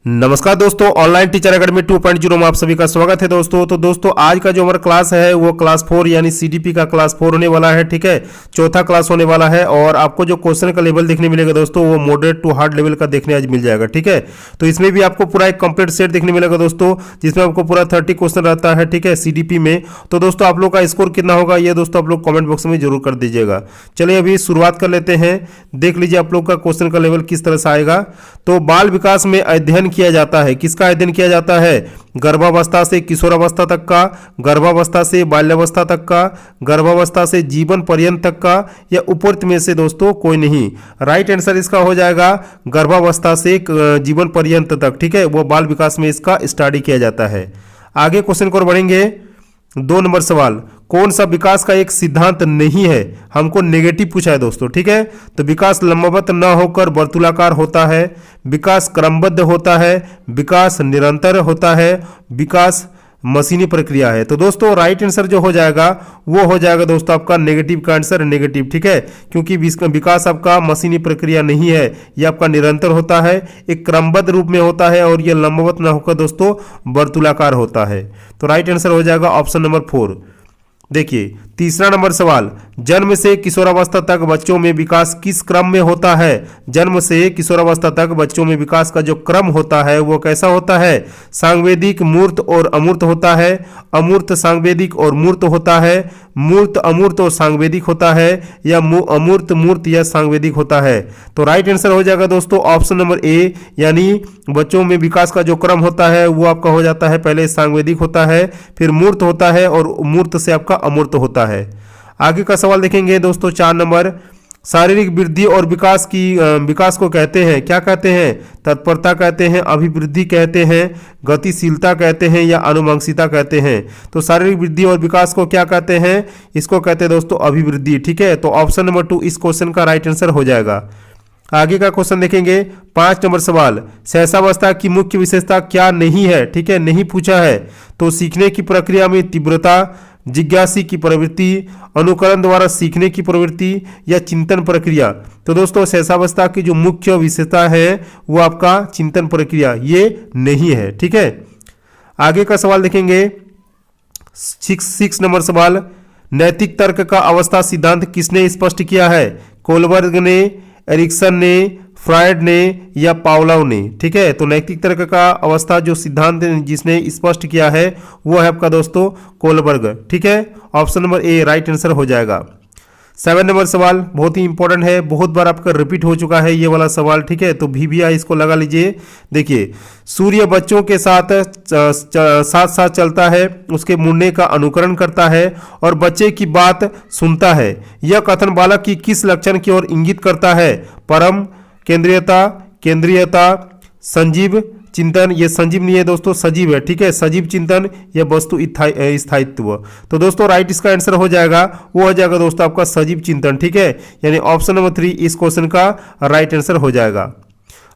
नमस्कार दोस्तों, online teacher academy 2.0 में आप सभी का स्वागत है दोस्तों। तो दोस्तों आज का जो हमारा क्लास है वो क्लास 4 यानी सीडीपी का क्लास 4 होने वाला है। ठीक है, चौथा क्लास होने वाला है और आपको जो क्वेश्चन का लेवल देखने मिलेगा दोस्तों वो मॉडरेट टू हार्ड लेवल का देखने आज मिल जाएगा। ठीक है, तो इसमें भी आपको पूरा एक कंप्लीट सेट देखने मिलेगा दोस्तों, जिसमें आपको पूरा 30 क्वेश्चन रहता है। ठीक है, सीडीपी में। तो दोस्तों आप लोग का स्कोर कितना होगा ये दोस्तों आप लोग कॉमेंट बॉक्स में जरूर कर दीजिएगा। चलिए अभी शुरुआत कर लेते हैं, देख लीजिए आप लोग का क्वेश्चन का लेवल किस तरह से आएगा। तो बाल विकास में अध्ययन किया जाता है, किसका अध्ययन किया जाता है? गर्भावस्था से किशोरावस्था तक का, गर्भावस्था से बाल्यावस्था तक का, गर्भावस्था से जीवन पर्यंत तक का, या उपरोक्त में से दोस्तों कोई नहीं। राइट आंसर इसका हो जाएगा गर्भावस्था से जीवन पर्यंत तक। ठीक है, वो बाल विकास में इसका स्टडी किया जाता है। आगे क्वेश्चन को बढ़ेंगे। 2 नंबर सवाल, कौन सा विकास का एक सिद्धांत नहीं है? हमको नेगेटिव पूछा है दोस्तों। ठीक है, तो विकास लंबवत न होकर वर्तुलाकार होता है, विकास क्रमबद्ध होता है, विकास निरंतर होता है, विकास मशीनी प्रक्रिया है। तो दोस्तों राइट आंसर जो हो जाएगा वो हो जाएगा दोस्तों आपका नेगेटिव का आंसर नेगेटिव। ठीक है, क्योंकि विकास आपका मशीनी प्रक्रिया नहीं है, ये आपका निरंतर होता है, एक क्रमबद्ध रूप में होता है और ये लंबवत न होकर दोस्तों वर्तुलाकार होता है। तो राइट आंसर हो जाएगा ऑप्शन नंबर 4। देखिए तीसरा नंबर सवाल, जन्म से किशोरावस्था तक बच्चों में विकास किस क्रम में होता है? जन्म से किशोरावस्था तक बच्चों में विकास का जो क्रम होता है वो कैसा होता है? सांवेदिक, मूर्त और अमूर्त होता है, अमूर्त सांवेदिक और मूर्त होता है, मूर्त अमूर्त और सांवेदिक होता है, या अमूर्त मूर्त या सांवेदिक होता है। तो राइट आंसर हो जाएगा दोस्तों ऑप्शन नंबर ए, यानी बच्चों में विकास का जो क्रम होता है वो आपका हो जाता है पहले सांवेदिक होता है, फिर मूर्त होता है और मूर्त से आपका अमूर्त होता है। आगे का सवाल देखेंगे दोस्तों 4 नंबर, शारीरिक वृद्धि और विकास को कहते हैं, क्या कहते हैं? तत्परता कहते हैं, अभिवृद्धि कहते हैं, गतिशीलता कहते हैं, या अनुवांशिकता कहते हैं। तो शारीरिक वृद्धि और विकास को क्या कहते हैं? इसको कहते हैं दोस्तों अभिवृद्धि। ठीक है, तो ऑप्शन नंबर 2 इस क्वेश्चन का राइट आंसर हो जाएगा। आगे का क्वेश्चन देखेंगे 5 नंबर सवाल, सहसावस्था की मुख्य विशेषता क्या नहीं है? ठीक है, नहीं पूछा है। तो सीखने की प्रक्रिया में तीव्रता, जिज्ञासी की प्रवृत्ति, अनुकरण द्वारा सीखने की प्रवृत्ति, या चिंतन प्रक्रिया। तो दोस्तों सहसावस्था की जो मुख्य विशेषता है वो आपका चिंतन प्रक्रिया ये नहीं है। ठीक है, आगे का सवाल देखेंगे 6 नंबर सवाल, नैतिक तर्क का अवस्था सिद्धांत किसने स्पष्ट किया है? कोलबर्ग ने, एरिक्सन ने, फ्रायड ने, या पावलोव ने। ठीक है, तो नैतिक तर्क का अवस्था जो सिद्धांत जिसने स्पष्ट किया है वो है आपका दोस्तों कोलबर्ग। ठीक है, option number A right answer हो जाएगा। 7 नंबर सवाल बहुत ही इंपॉर्टेंट है, बहुत बार आपका रिपीट हो चुका है ये वाला सवाल। ठीक है, तो VVI इसको लगा लीजिए। देखिए, सूर्य बच्चों के साथ साथ चलता है, उसके मुड़ने का अनुकरण करता है और बच्चे की बात सुनता है। यह कथन बालक की किस लक्षण की ओर इंगित करता है? परम केंद्रीयता, संजीव चिंतन, ये संजीव नहीं है दोस्तों, सजीव है। ठीक है, सजीव चिंतन या वस्तु स्थायित्व। तो दोस्तों राइट इसका आंसर हो जाएगा वो हो जाएगा दोस्तों आपका सजीव चिंतन। ठीक है, यानी ऑप्शन नंबर 3 इस क्वेश्चन का राइट आंसर हो जाएगा।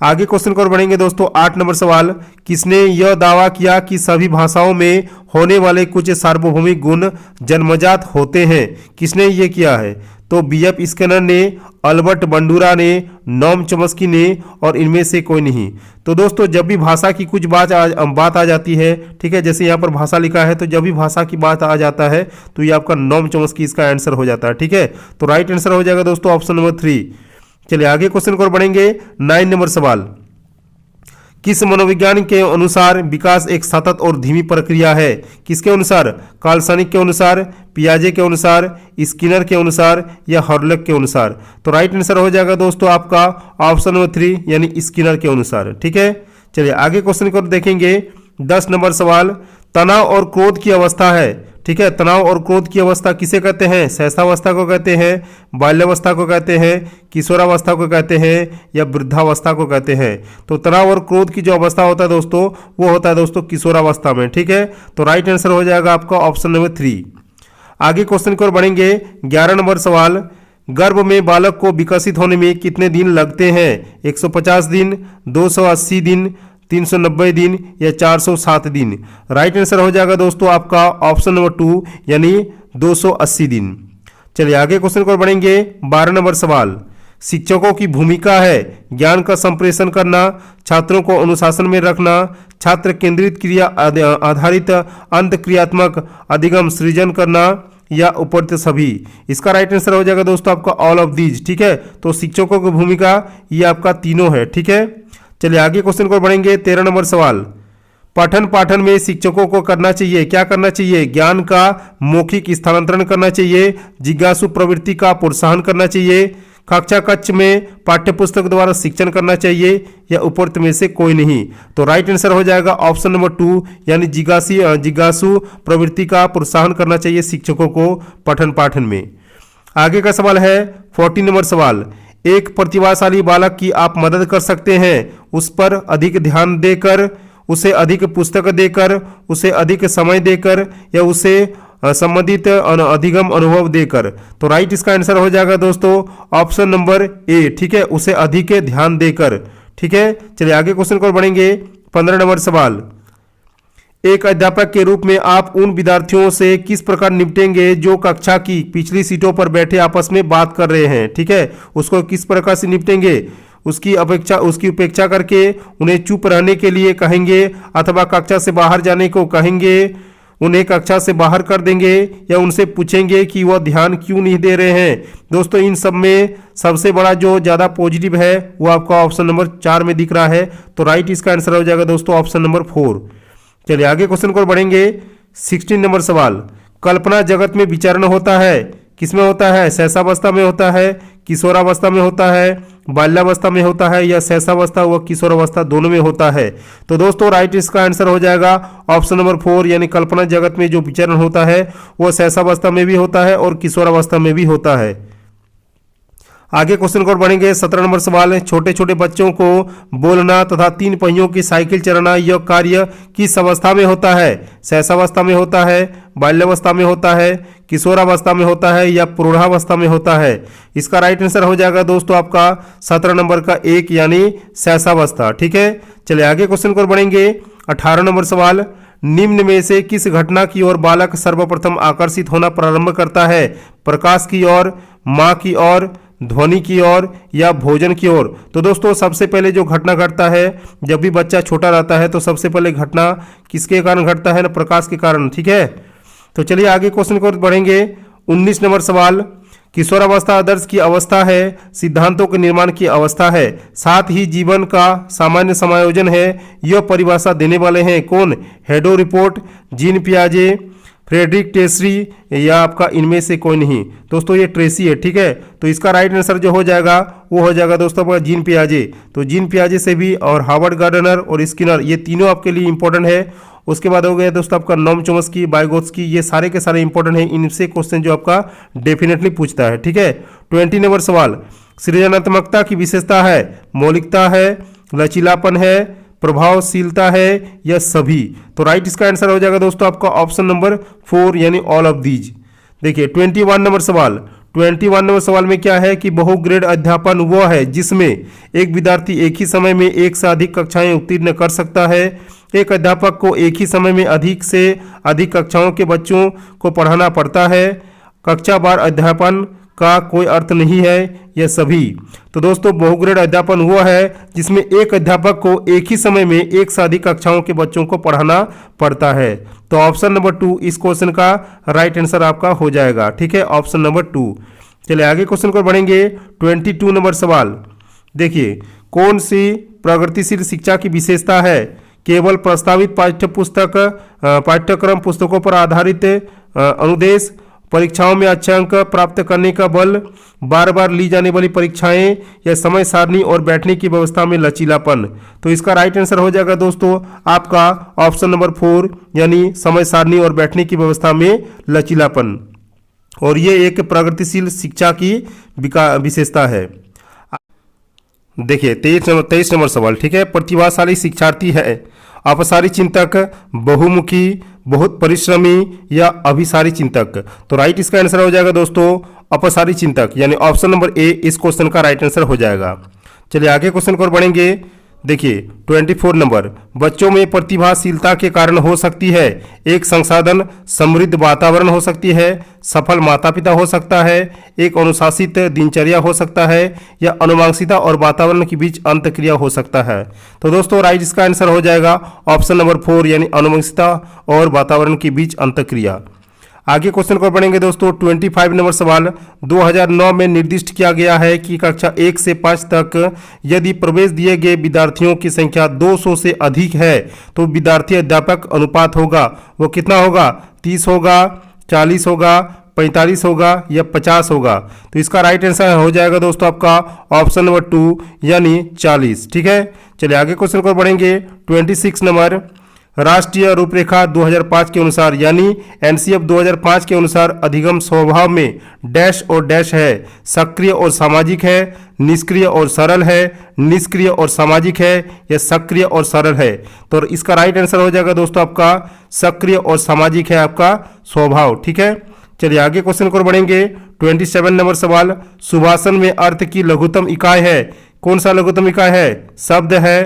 आगे क्वेश्चन को बढ़ेंगे दोस्तों 8 नंबर सवाल, किसने यह दावा किया कि सभी भाषाओं में होने वाले कुछ सार्वभौमिक गुण जन्मजात होते हैं? किसने ये किया है? तो BF स्किनर ने, अल्बर्ट बंडूरा ने, नॉम चॉम्स्की ने, और इनमें से कोई नहीं। तो दोस्तों जब भी भाषा की कुछ बात आ जाती है, ठीक है, जैसे यहाँ पर भाषा लिखा है, तो जब भी भाषा की बात आ जाता है तो ये आपका नॉम चॉम्स्की इसका आंसर हो जाता है। ठीक है, तो राइट आंसर हो जाएगा दोस्तों ऑप्शन नंबर 3। चलिए आगे क्वेश्चन को बढ़ेंगे 9 नंबर सवाल, किस मनोविज्ञान के अनुसार विकास एक सतत और धीमी प्रक्रिया है? किसके अनुसार? कार्लसनिक के अनुसार, पियाजे के अनुसार, स्किनर के अनुसार, या हॉर्लॉक के अनुसार। तो राइट आंसर हो जाएगा दोस्तों आपका ऑप्शन नंबर 3 यानी स्किनर के अनुसार। ठीक है, चलिए आगे क्वेश्चन को देखेंगे 10 नंबर सवाल, तनाव और क्रोध की अवस्था है। ठीक है, तनाव और क्रोध की अवस्था किसे कहते हैं? सहसावस्था को कहते हैं, बाल्यावस्था को कहते हैं, किशोरावस्था को कहते हैं, या वृद्धावस्था को कहते हैं। तो तनाव और क्रोध की जो अवस्था होता है दोस्तों वो होता है दोस्तों किशोरावस्था में। ठीक है, तो राइट आंसर हो जाएगा आपका ऑप्शन नंबर 3। आगे क्वेश्चन की ओर बढ़ेंगे 11 नंबर सवाल, गर्भ में बालक को विकसित होने में कितने दिन लगते हैं? 150 दिन, 280 दिन, 390 दिन, या 407 दिन। राइट आंसर हो जाएगा दोस्तों आपका ऑप्शन नंबर 2 यानी 280 दिन। चलिए आगे क्वेश्चन को बढ़ेंगे 12 नंबर सवाल, शिक्षकों की भूमिका है ज्ञान का संप्रेषण करना, छात्रों को अनुशासन में रखना, छात्र केंद्रित क्रिया आधारित अंत क्रियात्मक अधिगम सृजन करना, या उपरोक्त सभी। इसका राइट आंसर हो जाएगा दोस्तों आपका ऑल ऑफ दीज। ठीक है, तो शिक्षकों की भूमिका ये आपका तीनों है। ठीक है, चलिए आगे क्वेश्चन को बढ़ेंगे। 13 नंबर सवाल, पठन पाठन में शिक्षकों को करना चाहिए, क्या करना चाहिए? ज्ञान का मौखिक स्थानांतरण करना चाहिए, जिज्ञासु प्रवृत्ति का प्रोत्साहन करना चाहिए, कक्षा कक्ष में पाठ्यपुस्तक द्वारा शिक्षण करना चाहिए, या उपरोक्त में से कोई नहीं। तो राइट आंसर हो जाएगा ऑप्शन नंबर 2 यानी जिज्ञासु प्रवृत्ति का प्रोत्साहन करना चाहिए शिक्षकों को पठन पाठन में। आगे का सवाल है 14 नंबर सवाल, एक प्रतिभाशाली बालक की आप मदद कर सकते हैं उस पर अधिक ध्यान देकर, उसे अधिक पुस्तक देकर, उसे अधिक समय देकर, या उसे संबंधित अधिगम अनुभव देकर। तो राइट इसका आंसर हो जाएगा दोस्तों ऑप्शन नंबर ए। ठीक है, उसे अधिक ध्यान देकर। ठीक है, चलिए आगे क्वेश्चन को बढ़ेंगे। 15 नंबर सवाल, एक अध्यापक के रूप में आप उन विद्यार्थियों से किस प्रकार निपटेंगे जो कक्षा की पिछली सीटों पर बैठे आपस में बात कर रहे हैं? ठीक है, उसको किस प्रकार से निपटेंगे? उसकी उपेक्षा करके उन्हें चुप रहने के लिए कहेंगे, अथवा कक्षा से बाहर जाने को कहेंगे, उन्हें कक्षा से बाहर कर देंगे, या उनसे पूछेंगे कि वह ध्यान क्यों नहीं दे रहे हैं? दोस्तों इन सब में सबसे बड़ा जो ज़्यादा पॉजिटिव है वो आपका ऑप्शन नंबर 4 में दिख रहा है। तो राइट इसका आंसर हो जाएगा दोस्तों ऑप्शन नंबर 4। चलिए आगे क्वेश्चन को बढ़ेंगे। 16 नंबर सवाल, कल्पना जगत में विचरण होता है, किसमें होता है? शैशवावस्था में होता है, किशोरावस्था में होता है, बाल्यावस्था में होता है, या शैशवावस्था व किशोरावस्था दोनों में होता है? तो दोस्तों राइट इसका आंसर हो जाएगा ऑप्शन नंबर 4 यानी कल्पना जगत में जो विचरण होता है वो शैशवावस्था में भी होता है और किशोरावस्था में भी होता है। आगे क्वेश्चन को बढ़ेंगे। 17 नंबर सवाल है, छोटे छोटे बच्चों को बोलना तथा 3 पहियों की साइकिल चलाना यह कार्य किस अवस्था में होता है? शैशवावस्था में होता है, बाल्यावस्था में होता है, किशोरावस्था में होता है, या प्रौढ़ावस्था में होता है? इसका राइट आंसर हो जाएगा दोस्तों आपका 17 नंबर का 1 यानी शैशवावस्था। ठीक है, चलिए आगे क्वेश्चन को बढ़ेंगे। 18 नंबर सवाल, निम्न में से किस घटना की ओर बालक सर्वप्रथम आकर्षित होना प्रारंभ करता है? प्रकाश की ओर, माँ की ओर, ध्वनि की ओर, या भोजन की ओर? तो दोस्तों सबसे पहले जो घटना घटता है जब भी बच्चा छोटा रहता है तो सबसे पहले घटना किसके कारण घटता है? ना प्रकाश के कारण। ठीक है, तो चलिए आगे क्वेश्चन को बढ़ेंगे। 19 नंबर सवाल, किशोरावस्था आदर्श की अवस्था है, सिद्धांतों के निर्माण की अवस्था है, साथ ही जीवन का सामान्य समायोजन है, यह परिभाषा देने वाले हैं कौन? हेडो रिपोर्ट, जीन पियाजे, फ्रेडरिक ट्रेसी, या आपका इनमें से कोई नहीं? दोस्तों ये ट्रेसी है। ठीक है, तो इसका राइट आंसर जो हो जाएगा वो हो जाएगा दोस्तों आपका जीन पियाजे। तो जीन पियाजे से भी और हार्वर्ड गार्डनर और स्किनर ये तीनों आपके लिए इंपॉर्टेंट है। उसके बाद हो गया दोस्तों आपका नोम चोम्स्की, बाइगोत्स्की, ये सारे के सारे इंपॉर्टेंट है। इनसे क्वेश्चन जो आपका डेफिनेटली पूछता है। ठीक है, 20 नंबर सवाल, सृजनात्मकता की विशेषता है, मौलिकता है, लचीलापन है, प्रभावशीलता है, या सभी? तो राइट इसका आंसर हो जाएगा दोस्तों आपका ऑप्शन नंबर 4 यानी ऑल ऑफ दीज। देखिए 21 नंबर सवाल, 21 नंबर सवाल में क्या है कि बहुग्रेड अध्यापन वो है जिसमें एक विद्यार्थी एक ही समय में एक से अधिक कक्षाएं उत्तीर्ण कर सकता है। एक अध्यापक को एक ही समय में अधिक से अधिक कक्षाओं के बच्चों को पढ़ाना पड़ता है। कक्षा वार अध्यापन का कोई अर्थ नहीं है, यह सभी? तो दोस्तों बहुग्रेड अध्यापन हुआ है जिसमें एक अध्यापक को एक ही समय में एक से अधिक कक्षाओं के बच्चों को पढ़ाना पड़ता है। तो ऑप्शन नंबर 2 इस क्वेश्चन का राइट आंसर आपका हो जाएगा। ठीक है, ऑप्शन नंबर 2। चलिए आगे क्वेश्चन को बढ़ेंगे। 22 नंबर सवाल, देखिए कौन सी प्रगतिशील शिक्षा की विशेषता है? केवल प्रस्तावित पाठ्यक्रम पुस्तकों पर आधारित अनुदेश, परीक्षाओं में अच्छे अंक प्राप्त करने का बल, बार बार ली जाने वाली परीक्षाएं, या समय सारणी और बैठने की व्यवस्था में लचीलापन? तो इसका राइट आंसर हो जाएगा दोस्तों आपका ऑप्शन नंबर 4 यानी समय सारणी और बैठने की व्यवस्था में लचीलापन। और ये एक प्रगतिशील शिक्षा की विशेषता है। देखिए 23 नंबर सवाल, ठीक है, प्रतिभाशाली शिक्षार्थी है, अपसारी चिंतक, बहुमुखी, बहुत परिश्रमी, या अभिसारी चिंतक? तो राइट इसका आंसर हो जाएगा दोस्तों अपसारी चिंतक यानी ऑप्शन नंबर ए इस क्वेश्चन का राइट आंसर हो जाएगा। चलिए आगे क्वेश्चन को बढ़ेंगे। देखिए 24 नंबर, बच्चों में प्रतिभाशीलता के कारण हो सकती है एक संसाधन समृद्ध वातावरण हो सकती है, सफल माता पिता हो सकता है, एक अनुशासित दिनचर्या हो सकता है, या अनुवांशिकता और वातावरण के बीच अंतक्रिया हो सकता है। तो दोस्तों राइट इसका आंसर हो जाएगा ऑप्शन नंबर 4 यानी अनुवांशिकता और वातावरण के बीच अंतक्रिया। आगे क्वेश्चन को पढ़ेंगे दोस्तों 25 नंबर सवाल, 2009 में निर्दिष्ट किया गया है कि कक्षा 1 से 5 तक यदि प्रवेश दिए गए विद्यार्थियों की संख्या 200 से अधिक है तो विद्यार्थी अध्यापक अनुपात होगा, वो कितना होगा? 30 होगा, 40 होगा, 45 होगा या 50 होगा। तो इसका राइट आंसर हो जाएगा दोस्तों आपका ऑप्शन नंबर 2 यानी 40। ठीक है, चलिए आगे क्वेश्चन को पढ़ेंगे 26 नंबर, राष्ट्रीय रूपरेखा 2005 के अनुसार यानी एनसीएफ 2005 के अनुसार अधिगम स्वभाव में डैश और डैश है, सक्रिय और सामाजिक है, निष्क्रिय और सरल है, निष्क्रिय और सामाजिक है या सक्रिय और सरल है। तो इसका राइट आंसर हो जाएगा दोस्तों आपका सक्रिय और सामाजिक है आपका स्वभाव। ठीक है, चलिए आगे क्वेश्चन को बढ़ेंगे 27 नंबर सवाल, सुभाषण में अर्थ की लघुत्तम इकाई है, कौन सा लघुत्तम इकाई है? शब्द है,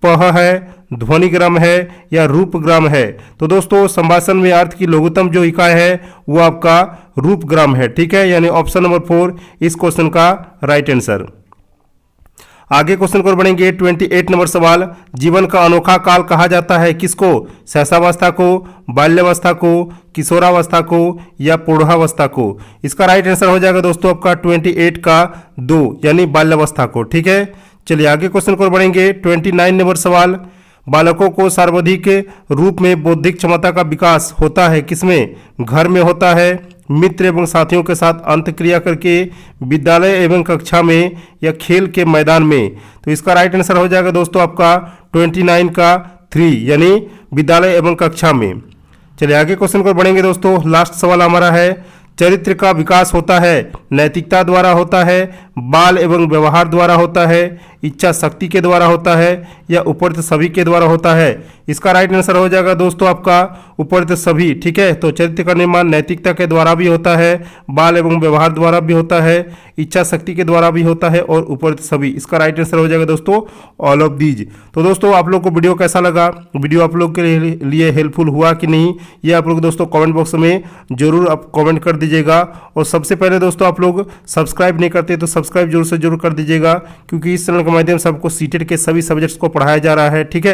पह है, ध्वनिग्राम है या रूपग्राम है। तो दोस्तों संभाषण में अर्थ की लघुत्तम जो इकाई है वो आपका रूपग्राम है। ठीक है, यानी ऑप्शन नंबर 4 इस क्वेश्चन का राइट आंसर। आगे क्वेश्चन को बढ़ेंगे 28 नंबर सवाल, जीवन का अनोखा काल कहा जाता है किसको? शैशवावस्था को, बाल्यावस्था को, किशोरावस्था को या प्रौढ़ावस्था को। इसका राइट आंसर हो जाएगा दोस्तों आपका 28 का 2 यानी बाल्यावस्था को। ठीक है, चलिए आगे क्वेश्चन को बढ़ेंगे 29 नंबर सवाल, बालकों को सर्वाधिक रूप में बौद्धिक क्षमता का विकास होता है किसमें? घर में होता है, मित्र एवं साथियों के साथ अंतक्रिया करके, विद्यालय एवं कक्षा में या खेल के मैदान में। तो इसका राइट आंसर हो जाएगा दोस्तों आपका 29 का 3 यानी विद्यालय एवं कक्षा में। चलिए आगे क्वेश्चन को बढ़ेंगे दोस्तों, लास्ट सवाल हमारा है, चरित्र का विकास होता है नैतिकता द्वारा होता है, बाल एवं व्यवहार द्वारा होता है, इच्छा शक्ति के द्वारा होता है या उपरोक्त सभी के द्वारा होता है। इसका राइट आंसर हो जाएगा दोस्तों आपका उपरोक्त सभी। ठीक है, तो चरित्र का निर्माण नैतिकता के द्वारा भी होता है, बाल एवं व्यवहार द्वारा भी होता है, इच्छा शक्ति के द्वारा भी होता है और उपरोक्त सभी। इसका राइट आंसर हो जाएगा दोस्तों ऑल ऑफ दीज। तो दोस्तों आप लोग को वीडियो कैसा लगा, वीडियो आप लोग के लिए हेल्पफुल हुआ कि नहीं, ये आप लोग दोस्तों कमेंट बॉक्स में जरूर आप कमेंट कर दीजिएगा। और सबसे पहले दोस्तों आप लोग सब्सक्राइब नहीं करते तो सब्सक्राइब जरूर से जरूर कर दीजिएगा, क्योंकि इस चैनल के माध्यम से आपको सीटेट के सभी सब्जेक्ट्स को पढ़ाया जा रहा है। ठीक है।